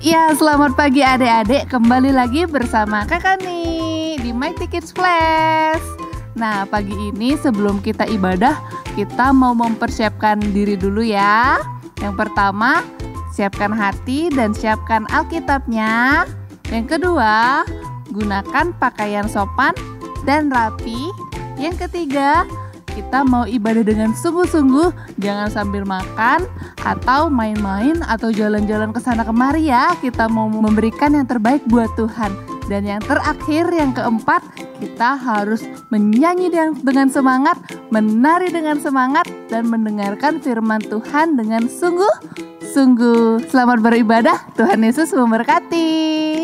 Ya, selamat pagi adik-adik, kembali lagi bersama kakak nih di Mighty Kids Flash. Nah, pagi ini sebelum kita ibadah, kita mau mempersiapkan diri dulu ya. Yang pertama, siapkan hati dan siapkan Alkitabnya. Yang kedua, gunakan pakaian sopan dan rapi. Yang ketiga, kita mau ibadah dengan sungguh-sungguh, jangan sambil makan atau main-main atau jalan-jalan ke sana kemari ya. Kita mau memberikan yang terbaik buat Tuhan. Dan yang terakhir, yang keempat, kita harus menyanyi dengan semangat, menari dengan semangat, dan mendengarkan firman Tuhan dengan sungguh-sungguh. Selamat beribadah, Tuhan Yesus memberkati.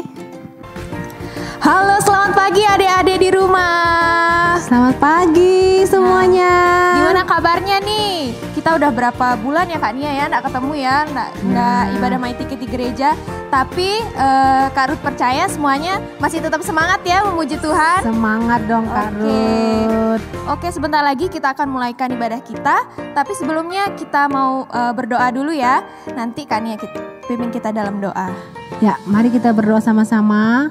Halo, selamat pagi adik-adik di rumah. Selamat pagi semuanya. Gimana kabarnya nih? Kita udah berapa bulan ya Kak Nia ya nggak ketemu ya, nggak ibadah Mighty Kids di gereja. Tapi Kak Ruth percaya semuanya masih tetap semangat ya memuji Tuhan. Semangat dong Kak Ruth. Oke, sebentar lagi kita akan mulaikan ibadah kita. Tapi sebelumnya kita mau berdoa dulu ya. Nanti Kak Nia pimpin kita dalam doa. Ya, mari kita berdoa sama-sama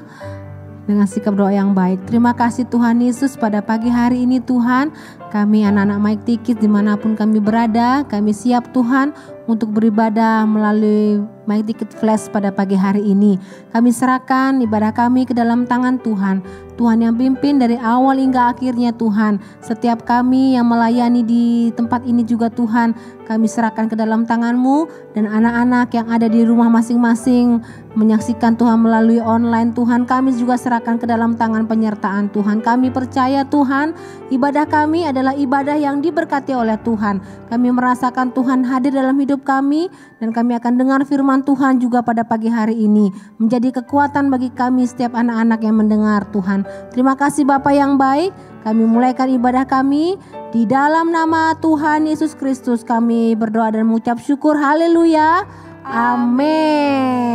dengan sikap doa yang baik. Terima kasih Tuhan Yesus, pada pagi hari ini Tuhan, kami anak-anak Mighty Kids dimanapun kami berada, kami siap Tuhan untuk beribadah melalui Mighty Kids Flash pada pagi hari ini. Kami serahkan ibadah kami ke dalam tangan Tuhan. Tuhan yang pimpin dari awal hingga akhirnya Tuhan. Setiap kami yang melayani di tempat ini juga Tuhan, kami serahkan ke dalam tangan-Mu. Dan anak-anak yang ada di rumah masing-masing menyaksikan Tuhan melalui online Tuhan, kami juga serahkan ke dalam tangan penyertaan Tuhan. Kami percaya Tuhan, ibadah kami adalah ibadah yang diberkati oleh Tuhan. Kami merasakan Tuhan hadir dalam hidup kami, dan kami akan dengar firman Tuhan juga pada pagi hari ini, menjadi kekuatan bagi kami setiap anak-anak yang mendengar Tuhan. Terima kasih Bapa yang baik. Kami mulaikan ibadah kami di dalam nama Tuhan Yesus Kristus. Kami berdoa dan mengucap syukur. Haleluya. Amin.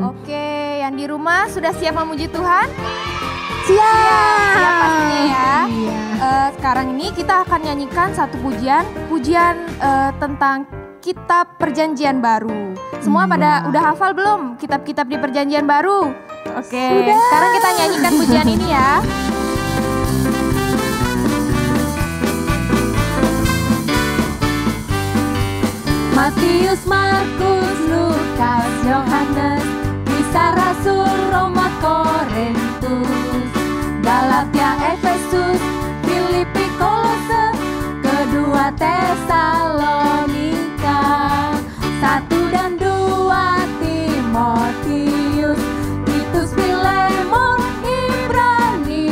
Oke, yang di rumah sudah siap memuji Tuhan? Siap. Siap pastinya ya. Iya. Sekarang ini kita akan nyanyikan satu pujian tentang kitab perjanjian baru. Semua pada udah hafal belum kitab-kitab di perjanjian baru? Oke, sekarang kita nyanyikan pujian ini ya. Matius, Markus, Lukas, Yohanes, Kisah Rasul, Roma, Korintus, Galatia, Efesus, Filipi, Kolose, kedua Tesalonika, 1 dan 2 Timotius, Titus, Filemon, Ibrani,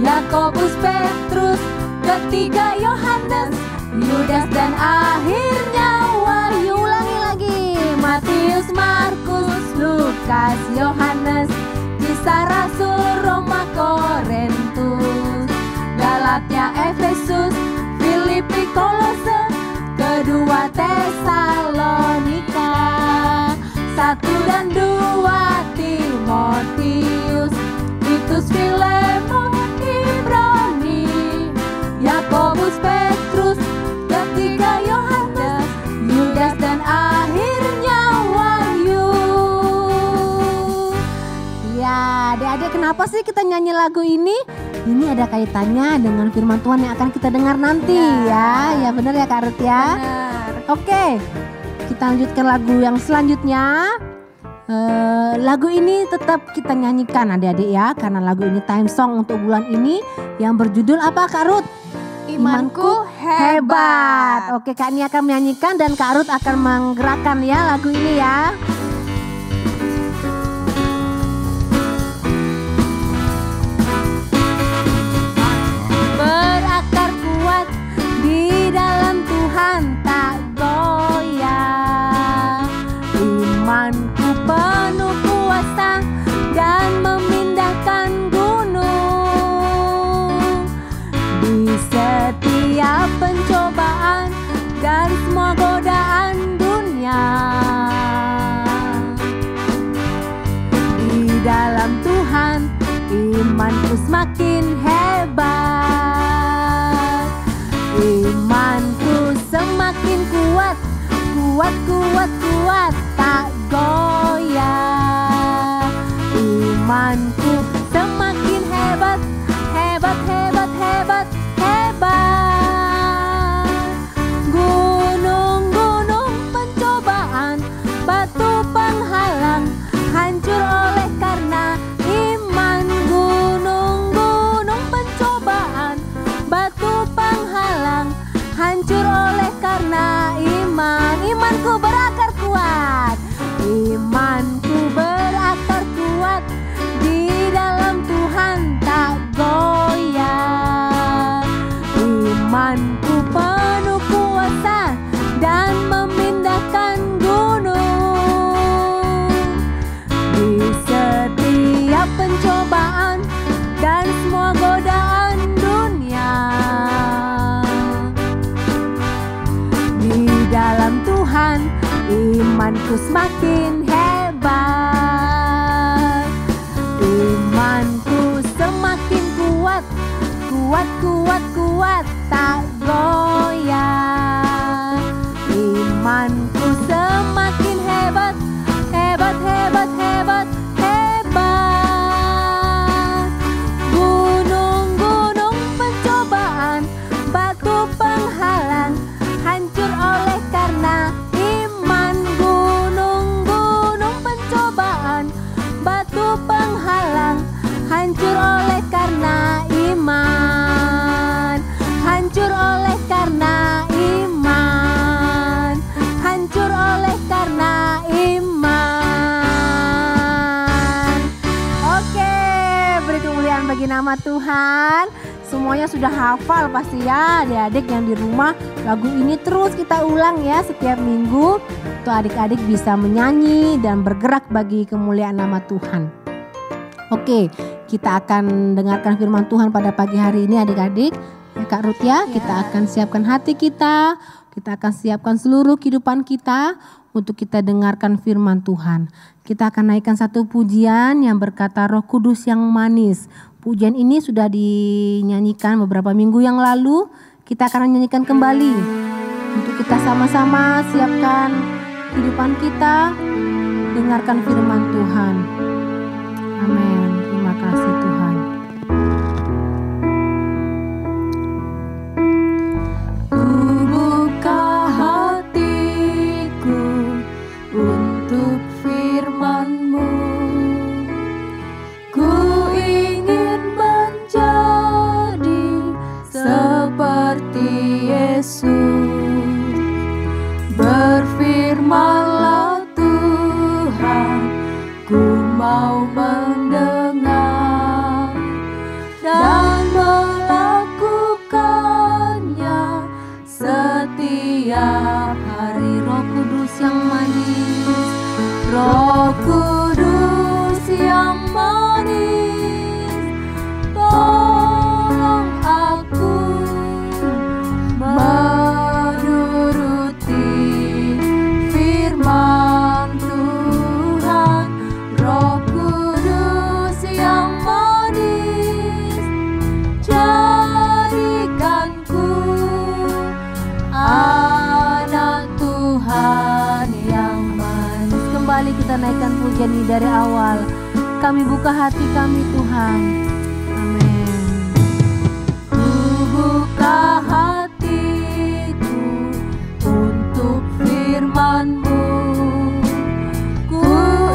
Yakobus, Petrus, ketiga Yohanes, Yudas dan akhirnya Wahyu. Ulangi lagi. Matius, Markus, Lukas, Yohanes, Kisah Rasul, Roma, Korintus, Galatia, Efesus, Filipi, Kolose, kedua Tesalonika, 1 dan 2 Timotius, Titus, Filemon, Ibrani, Yakobus, Petrus, ketiga Yohanes, Yudas dan akhirnya Wahyu. Ya, adik-adik, kenapa sih kita nyanyi lagu ini? Ini ada kaitannya dengan firman Tuhan yang akan kita dengar nanti ya. Ya benar ya Kak Ruth ya. Benar. Oke, kita lanjutkan lagu yang selanjutnya. Lagu ini tetap kita nyanyikan adik-adik ya, karena lagu ini time song untuk bulan ini yang berjudul apa Kak Ruth? Imanku hebat. Oke, Kak Nia akan menyanyikan dan Kak Ruth akan menggerakkan ya lagu ini ya. Berakar kuat di dalam Tuhan, tak goyah. Imanku penuh kuasa dan memindahkan gunung. Di setiap pencobaan dan semua godaan dunia, di dalam Tuhan imanku semakin hebat. Imanku semakin kuat, kuat, kuat, kuat, tak goyah. imanku semakin hebat, imanku semakin kuat, kuat, tak goyah. Imanku semakin hebat, hebat. Gunung-gunung pencobaan, batu penghalang, hancur oleh karena iman. Gunung-gunung pencobaan, batu penghalang, hancur oleh karena iman. Hancur oleh karena iman. Hancur oleh karena iman. Oke, beri kemuliaan bagi nama Tuhan. Semuanya sudah hafal pasti ya, adik-adik yang di rumah. Lagu ini terus kita ulang ya setiap minggu. Tuh adik-adik bisa menyanyi dan bergerak bagi kemuliaan nama Tuhan. Oke, kita akan dengarkan firman Tuhan pada pagi hari ini adik-adik. Kak Ruth ya, kita akan siapkan hati kita akan siapkan seluruh kehidupan kita untuk kita dengarkan firman Tuhan. Kita akan naikkan satu pujian yang berkata Roh Kudus yang manis. Pujian ini sudah dinyanyikan beberapa minggu yang lalu. Kita akan nyanyikan kembali untuk kita sama-sama siapkan kehidupan kita, dengarkan firman Tuhan. Amin. Terima kasih Tuhan. Ku buka hatiku untuk firman-Mu. Ku ingin menjadi seperti Yesus. Berfirman-Lah Tuhan, ku mau mendengar dan melakukannya setiap hari. Roh Kudus yang manis, Roh Kudus yang manis, tolong aku menuruti firman Tuhan. Roh Kudus yang manis, jadikanku anak Tuhan yang manis. Kembali kita naikkan pujian ini dari awal. Kami buka hati kami Tuhan. Amin. Ku buka hatiku untuk firman-Mu. Ku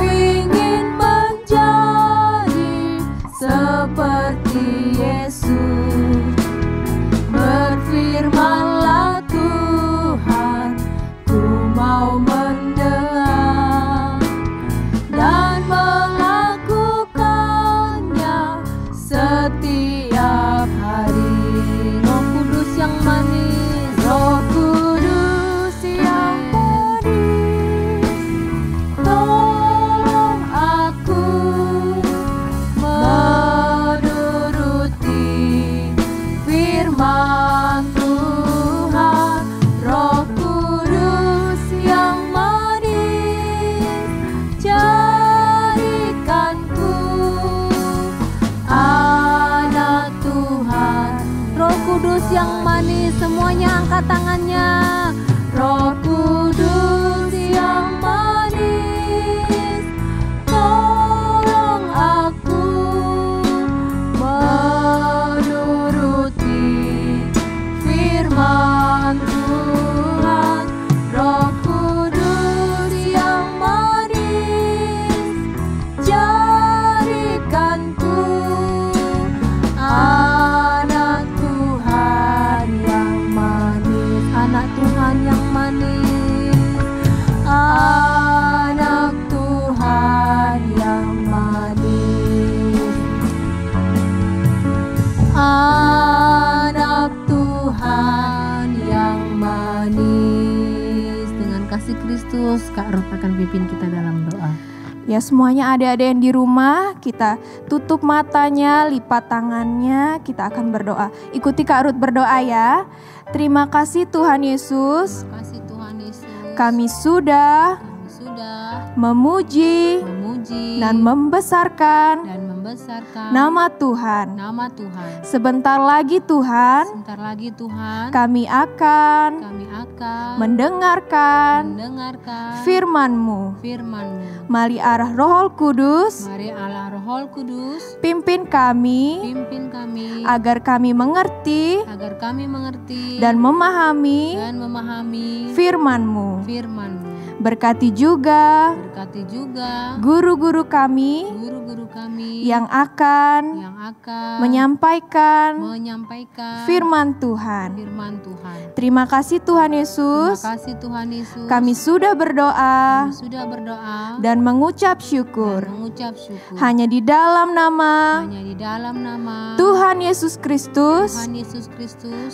ingin menjadi seperti Yesus. Berfirman-Lah Tuhan, ku mau mendengar dan melakukannya setiap hari. Roh Kudus yang manis, Roh Kudus yang manis, tolong aku menuruti firman Tuhan. Roh Kudus yang manis, jadikanku anak Tuhan. Roh Kudus yang manis, semuanya angkat tangannya. Roh Kudus yang manis, tolong aku menuruti firman Tuhan. Roh Kudus yang manis, jadikanku anak Tuhan yang manis. Anak Tuhan yang manis, anak Tuhan yang manis, anak Tuhan yang manis. Dengan kasih Kristus, Kak Ruth akan pimpin kita dalam doa. Ya semuanya adik-adik yang di rumah, kita tutup matanya, lipat tangannya, kita akan berdoa. Ikuti Kak Ruth berdoa ya. Terima kasih Tuhan Yesus, Kasih Tuhan Yesus. kami sudah memuji dan membesarkan nama Tuhan. Sebentar lagi Tuhan, kami akan mendengarkan firman-Mu. Mari arah Roh Kudus, pimpin kami agar kami mengerti dan memahami firman-Mu. Berkati juga guru-guru kami yang akan menyampaikan firman Tuhan. Terima kasih Tuhan Yesus. Kami sudah berdoa dan mengucap syukur hanya di dalam nama Tuhan Yesus Kristus.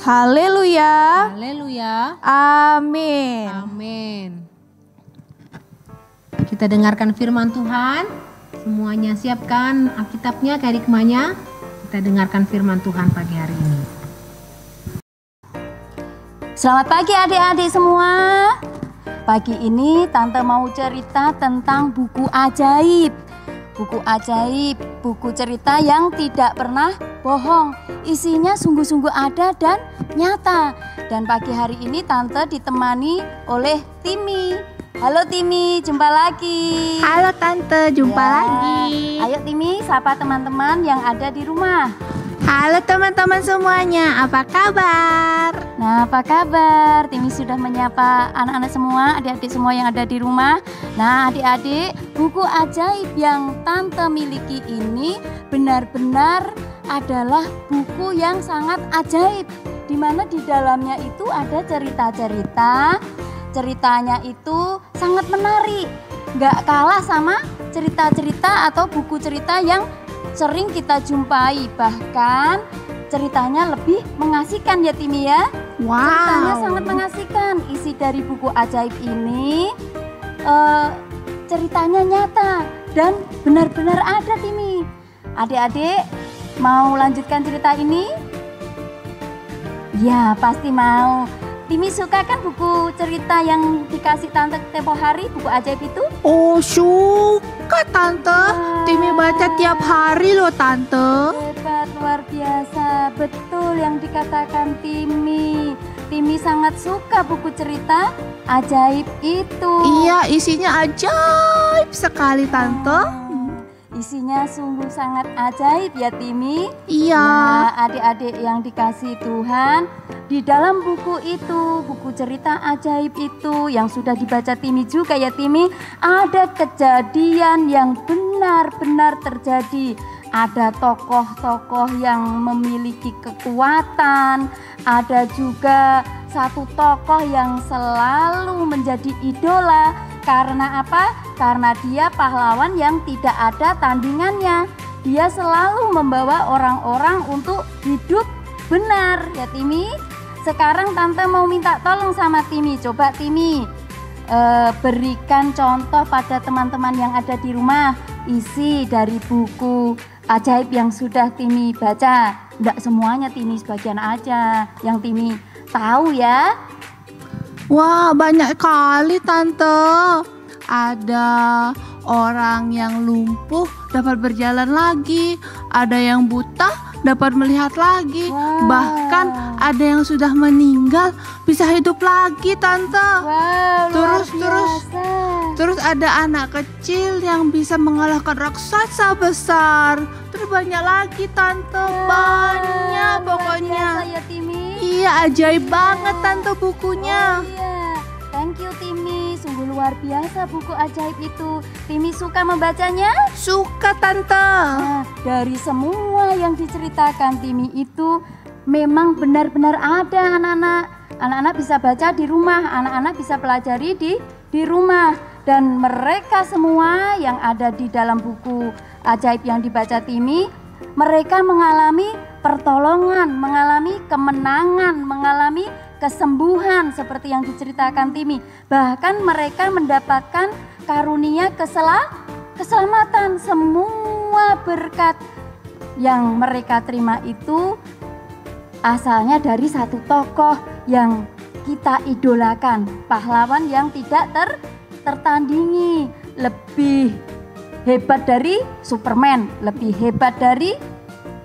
Haleluya. Amin. Kita dengarkan firman Tuhan. Semuanya siapkan Alkitabnya, kerikmanya. Kita dengarkan firman Tuhan pagi hari ini. Selamat pagi adik-adik semua. Pagi ini Tante mau cerita tentang buku ajaib. Buku ajaib, buku cerita yang tidak pernah bohong. Isinya sungguh-sungguh ada dan nyata. Dan pagi hari ini Tante ditemani oleh Timi. Halo Timi, jumpa lagi. Halo Tante, jumpa lagi. Ayo Timi, sapa teman-teman yang ada di rumah. Halo teman-teman semuanya, apa kabar? Nah, apa kabar? Timi sudah menyapa anak-anak semua, adik-adik semua yang ada di rumah. Nah, adik-adik, buku ajaib yang Tante miliki ini benar-benar adalah buku yang sangat ajaib, di mana di dalamnya itu ada cerita-cerita. Ceritanya itu sangat menarik, gak kalah sama cerita-cerita atau buku cerita yang sering kita jumpai. Bahkan ceritanya lebih mengasihkan ya Timi ya. Wow. Ceritanya sangat mengasihkan. Isi dari buku ajaib ini ceritanya nyata dan benar-benar ada Timi. Adik-adik mau lanjutkan cerita ini? Ya pasti mau. Timi suka kan buku cerita yang dikasih Tante tempo hari, buku ajaib itu? Oh suka Tante. Timi baca tiap hari loh Tante. Hebat, luar biasa. Betul yang dikatakan Timi. Timi sangat suka buku cerita ajaib itu. Iya, isinya ajaib sekali Tante. Isinya sungguh sangat ajaib ya Timi. Iya. Nah, adik-adik yang dikasih Tuhan, di dalam buku itu, buku cerita ajaib itu yang sudah dibaca Timi juga ya Timi, ada kejadian yang benar-benar terjadi. Ada tokoh-tokoh yang memiliki kekuatan, ada juga satu tokoh yang selalu menjadi idola. Karena apa? Karena dia pahlawan yang tidak ada tandingannya. Dia selalu membawa orang-orang untuk hidup benar ya Timi. Sekarang Tante mau minta tolong sama Timi. Coba Timi berikan contoh pada teman-teman yang ada di rumah isi dari buku ajaib yang sudah Timi baca. Enggak semuanya Timi, sebagian aja yang Timi tahu ya. Wah, banyak kali Tante. Ada orang yang lumpuh dapat berjalan lagi, ada yang buta dapat melihat lagi. Wow. Bahkan ada yang sudah meninggal bisa hidup lagi Tante. Wow, Terus ada anak kecil yang bisa mengalahkan raksasa besar. Terus banyak lagi Tante, banyak pokoknya. Ya, Timi. Iya, ajaib banget Tante bukunya. Oh, iya. Thank you Timi, sungguh luar biasa buku ajaib itu. Timi suka membacanya? Suka Tante. Nah, dari semua yang diceritakan Timi itu memang benar-benar ada anak-anak. Anak-anak bisa baca di rumah, anak-anak bisa pelajari di rumah. Dan mereka semua yang ada di dalam buku ajaib yang dibaca Timi, mereka mengalami pertolongan, mengalami kemenangan, mengalami kesembuhan seperti yang diceritakan Timi. Bahkan mereka mendapatkan karunia keselamatan. Semua berkat yang mereka terima itu asalnya dari satu tokoh yang kita idolakan, pahlawan yang tidak tertandingi. lebih hebat dari Superman, lebih hebat dari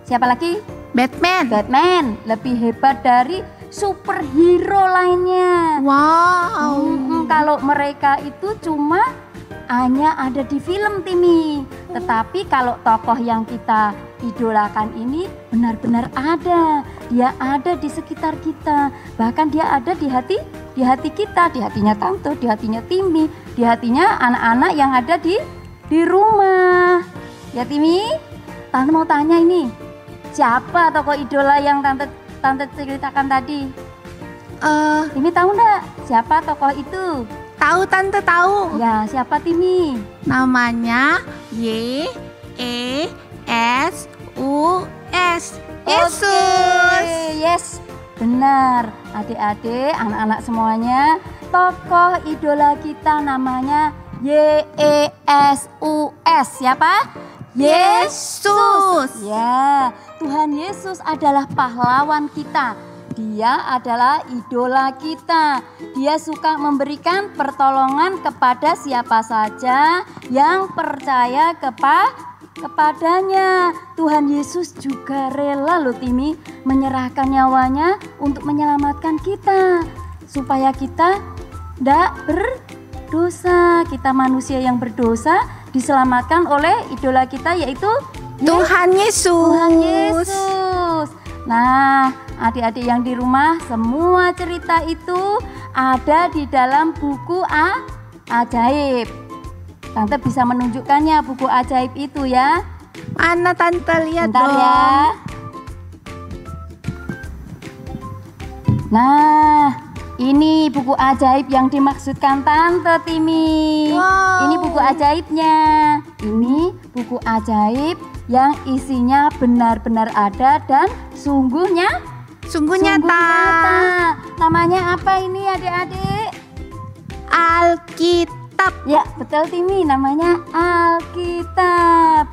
siapa lagi? Batman, lebih hebat dari superhero lainnya. Wow. Kalau mereka itu cuma hanya ada di film, Timi. Tetapi kalau tokoh yang kita idolakan ini benar-benar ada. Dia ada di sekitar kita. Bahkan dia ada di hati kita, di hatinya Tante, di hatinya Timi, di hatinya anak-anak yang ada di rumah. Ya Timi, Tante mau tanya ini, siapa tokoh idola yang Tante ceritakan tadi? Timi tahu nggak siapa tokoh itu? Tahu Tante, tahu. Ya, siapa Timi? Namanya Yesus. Yesus. Yes, benar. Adik-adik, anak-anak semuanya, tokoh idola kita namanya Yesus. Siapa? Yesus. Ya, Tuhan Yesus adalah pahlawan kita. Dia adalah idola kita. Dia suka memberikan pertolongan kepada siapa saja yang percaya kepadanya. Tuhan Yesus juga rela loh Timi menyerahkan nyawanya untuk menyelamatkan kita. Supaya kita tidak berdosa. Kita manusia yang berdosa diselamatkan oleh idola kita yaitu Tuhan Yesus. Tuhan Yesus. Nah, adik-adik yang di rumah, semua cerita itu ada di dalam buku ajaib. Tante bisa menunjukkannya buku ajaib itu ya. Mana Tante, lihat Bentar dong. ya. Nah, ini buku ajaib yang dimaksudkan Tante Timi. Wow. Ini buku ajaibnya. Ini buku ajaib yang isinya benar-benar ada dan sungguh nyata. Namanya apa ini adik-adik? Alkitab. Ya, betul Timi, namanya Alkitab.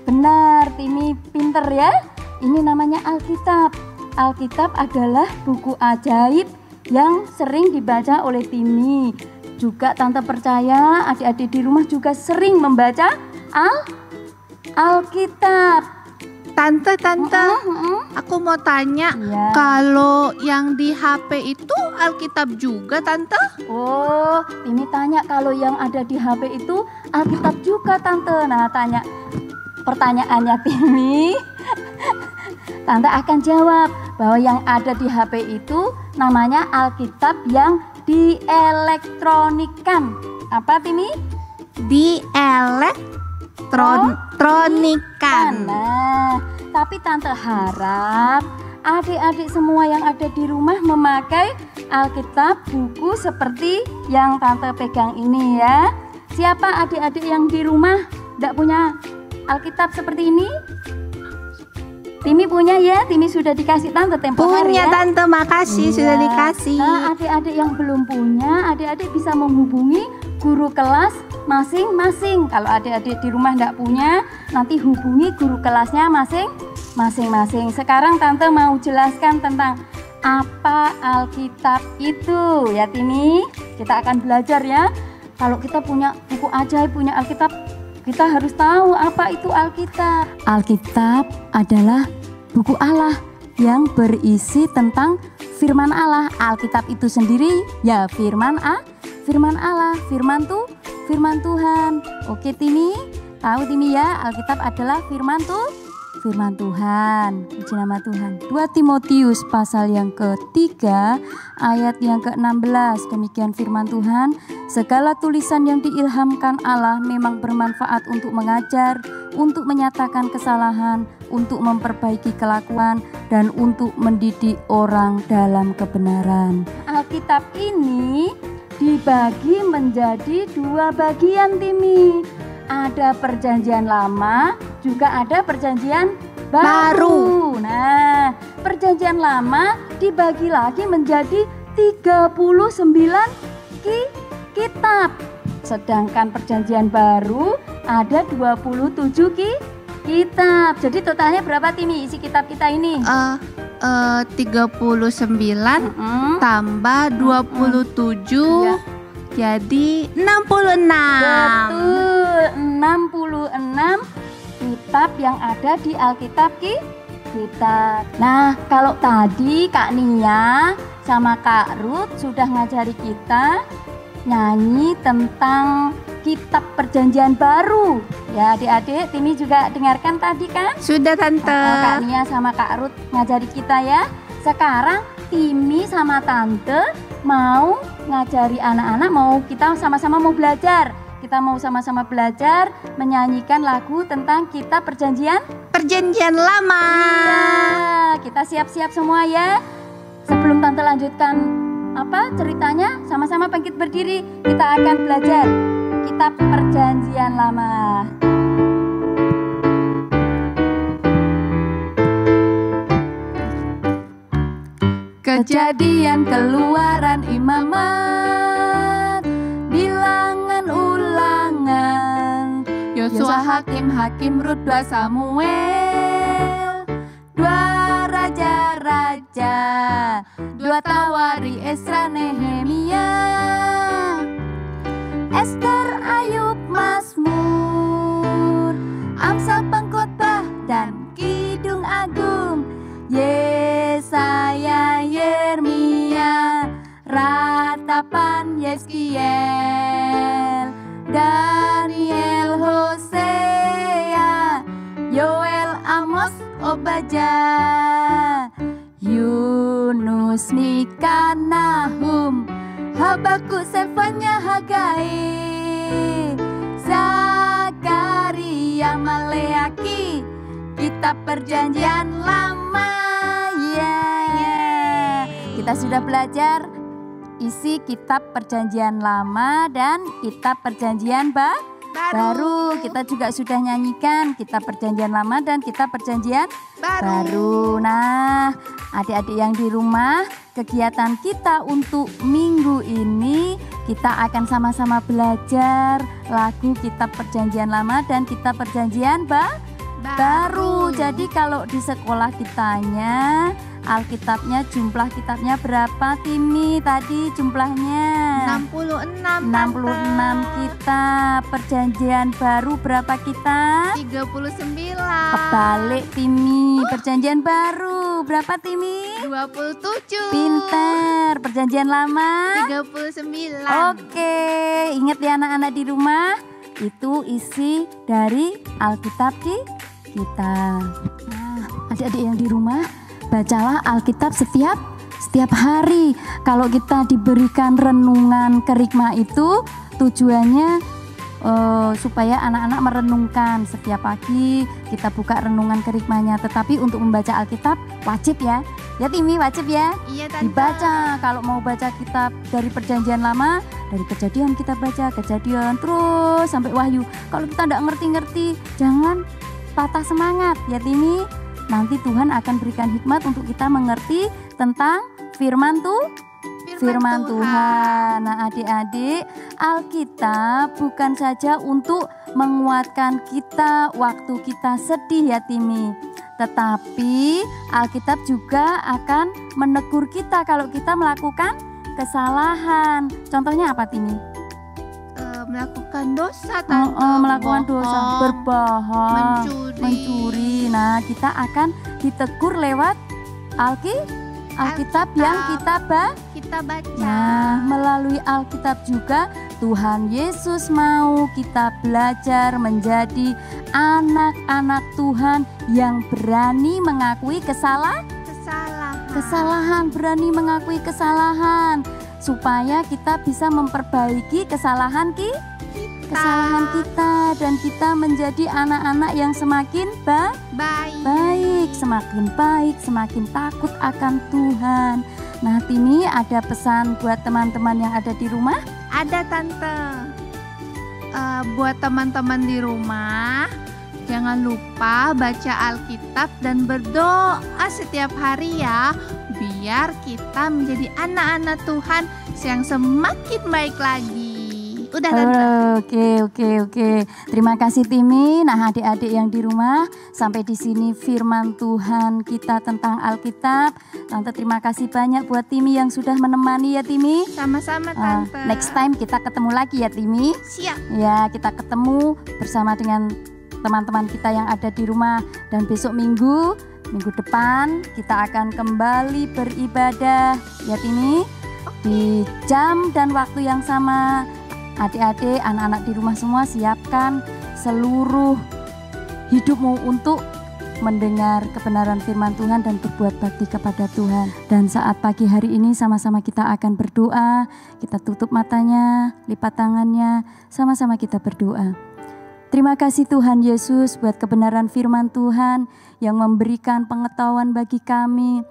Benar, Timi pinter ya. Ini namanya Alkitab. Alkitab adalah buku ajaib yang sering dibaca oleh Timi. Juga Tante percaya adik-adik di rumah juga sering membaca Alkitab. Tante, aku mau tanya, Ya. kalau yang di HP itu Alkitab juga, Tante? Oh, Timi tanya kalau yang ada di HP itu Alkitab juga, Tante. Nah, tanya pertanyaannya Timi. Tante akan jawab bahwa yang ada di HP itu namanya Alkitab yang dielektronikan. Apa, Timi? Dielektronikan. Nah, tapi Tante harap adik-adik semua yang ada di rumah memakai Alkitab buku seperti yang Tante pegang ini ya. Siapa adik-adik yang di rumah tidak punya Alkitab seperti ini? Timi punya ya, Timi sudah dikasih Tante tempo hari Punya ya. Tante, makasih Iya. sudah dikasih. Nah, adik-adik yang belum punya, adik-adik bisa menghubungi guru kelas masing-masing. Kalau adik-adik di rumah tidak punya, nanti hubungi guru kelasnya masing-masing. Sekarang Tante mau jelaskan tentang apa Alkitab itu ya Timi. Kita akan belajar ya. Kalau kita punya buku ajaib, punya Alkitab, kita harus tahu apa itu Alkitab. Alkitab adalah buku Allah yang berisi tentang firman Allah. Alkitab itu sendiri ya firman Allah, firman Tuhan. Oke Timi, tahu Timi ya, Alkitab adalah firman Tuhan. Puji nama Tuhan. 2 Timotius pasal yang ketiga ayat yang ke-16. Demikian firman Tuhan. Segala tulisan yang diilhamkan Allah memang bermanfaat untuk mengajar, untuk menyatakan kesalahan, untuk memperbaiki kelakuan, dan untuk mendidik orang dalam kebenaran. Alkitab ini dibagi menjadi 2 bagian Timi. Ada perjanjian lama, juga ada perjanjian baru. Nah, perjanjian lama dibagi lagi menjadi 39 kitab. Sedangkan perjanjian baru ada 27 kitab. Jadi totalnya berapa Timi isi kitab kita ini? 39 tambah 27 Iya. Jadi 66. Betul, 66 kitab yang ada di Alkitab kita. Nah, kalau tadi Kak Nia sama Kak Ruth sudah ngajari kita nyanyi tentang kitab Perjanjian Baru. Ya, adik-adik, Timi juga dengarkan tadi kan? Sudah Tante. Kak Nia sama Kak Ruth ngajari kita ya. Sekarang Timi sama Tante mau ngajari anak-anak, kita sama-sama mau belajar. Kita mau sama-sama belajar menyanyikan lagu tentang kitab Perjanjian Lama. Iya, kita siap-siap semua ya. Sebelum Tante lanjutkan ceritanya, sama-sama bangkit berdiri. Kita akan belajar kitab Perjanjian Lama. Kejadian, Keluaran, Imamat, Bilangan, Ulangan, Yosua, Hakim, Rut, 2 Samuel, 2 Raja-Raja, 2 Tawari, Esra, Nehemia, Ester, Ayub, Mazmur, Amsal, Pengkhotbah, dan Kidung Agung, Yesaya, Yeremia, Ratapan, Yeskiel, Daniel, Hosea, Yoel, Amos, Obadja, Yunus, Mika, Nahum, Habakuk, Sefanya, Hagai, Zakaria, Maleaki, kitab Perjanjian Lama. Kita sudah belajar isi kitab Perjanjian Lama dan kitab Perjanjian Baru. Kita juga sudah nyanyikan kitab Perjanjian Lama dan kitab Perjanjian Baru. Nah, adik-adik yang di rumah, kegiatan kita untuk minggu ini kita akan sama-sama belajar lagu kitab Perjanjian Lama dan kitab Perjanjian Baru. Jadi kalau di sekolah ditanya Alkitabnya, jumlah kitabnya berapa Timi tadi jumlahnya? 66 kitab. Perjanjian Baru berapa kitab? 39. Kebalik Timi. Perjanjian Baru berapa Timi? 27. Pinter. Perjanjian Lama? 39. Oke, ingat ya anak-anak di rumah, itu isi dari Alkitab kita. Nah, adik-adik yang di rumah, bacalah Alkitab setiap hari. Kalau kita diberikan renungan kerikma itu tujuannya supaya anak-anak merenungkan. Setiap pagi kita buka renungan kerikmanya. Tetapi untuk membaca Alkitab wajib ya. Ya Timi, wajib ya. Iya Tante. Dibaca. Kalau mau baca kitab dari Perjanjian Lama, dari Kejadian kita baca Kejadian terus sampai Wahyu. Kalau kita tidak ngerti-ngerti, jangan patah semangat ya Timi. Nanti Tuhan akan berikan hikmat untuk kita mengerti tentang firman Tuhan. Nah adik-adik, Alkitab bukan saja untuk menguatkan kita waktu kita sedih ya Timi, tetapi Alkitab juga akan menegur kita kalau kita melakukan kesalahan. Contohnya apa Timi? Melakukan dosa Tante. Melakukan dosa, berbohong, mencuri. Nah kita akan ditegur lewat Alkitab yang kita baca. Nah, melalui Alkitab juga Tuhan Yesus mau kita belajar menjadi anak-anak Tuhan yang berani mengakui kesalahan, berani mengakui kesalahan, supaya kita bisa memperbaiki kesalahan kita dan kita menjadi anak-anak yang semakin baik, semakin takut akan Tuhan. Nah, Tini ada pesan buat teman-teman yang ada di rumah? Ada Tante. Buat teman-teman di rumah, jangan lupa baca Alkitab dan berdoa setiap hari ya, biar kita menjadi anak-anak Tuhan yang semakin baik lagi. Udah Tante. Oke. Terima kasih Timi. Nah, adik-adik yang di rumah, sampai di sini firman Tuhan kita tentang Alkitab. Tante terima kasih banyak buat Timi yang sudah menemani ya Timi. Sama-sama Tante. Next time kita ketemu lagi ya Timi. Siap. Ya, kita ketemu bersama dengan teman-teman kita yang ada di rumah. Dan besok minggu depan kita akan kembali beribadah ya Timi. Di jam dan waktu yang sama. Adik-adik, anak-anak di rumah semua, siapkan seluruh hidupmu untuk mendengar kebenaran firman Tuhan dan berbuat bakti kepada Tuhan. Dan saat pagi hari ini sama-sama kita akan berdoa. Kita tutup matanya, lipat tangannya, sama-sama kita berdoa. Terima kasih Tuhan Yesus buat kebenaran firman Tuhan yang memberikan pengetahuan bagi kami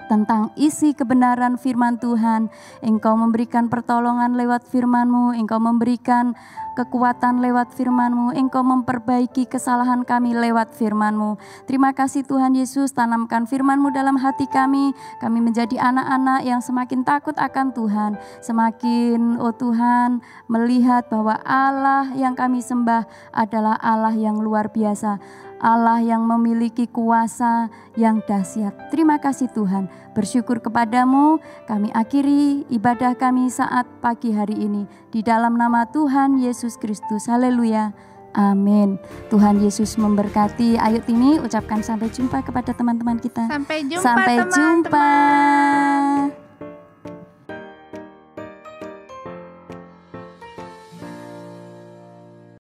tentang isi kebenaran firman Tuhan. Engkau memberikan pertolongan lewat firman-Mu, Engkau memberikan kekuatan lewat firman-Mu, Engkau memperbaiki kesalahan kami lewat firman-Mu. Terima kasih Tuhan Yesus, tanamkan firman-Mu dalam hati kami menjadi anak-anak yang semakin takut akan Tuhan, semakin Tuhan melihat bahwa Allah yang kami sembah adalah Allah yang luar biasa, Allah yang memiliki kuasa yang dahsyat. Terima kasih Tuhan, bersyukur kepadamu. Kami akhiri ibadah kami saat pagi hari ini di dalam nama Tuhan Yesus Kristus. Haleluya, amin. Tuhan Yesus memberkati. Ayo Timi, ucapkan sampai jumpa kepada teman-teman kita. Sampai jumpa Sampai teman-teman. jumpa.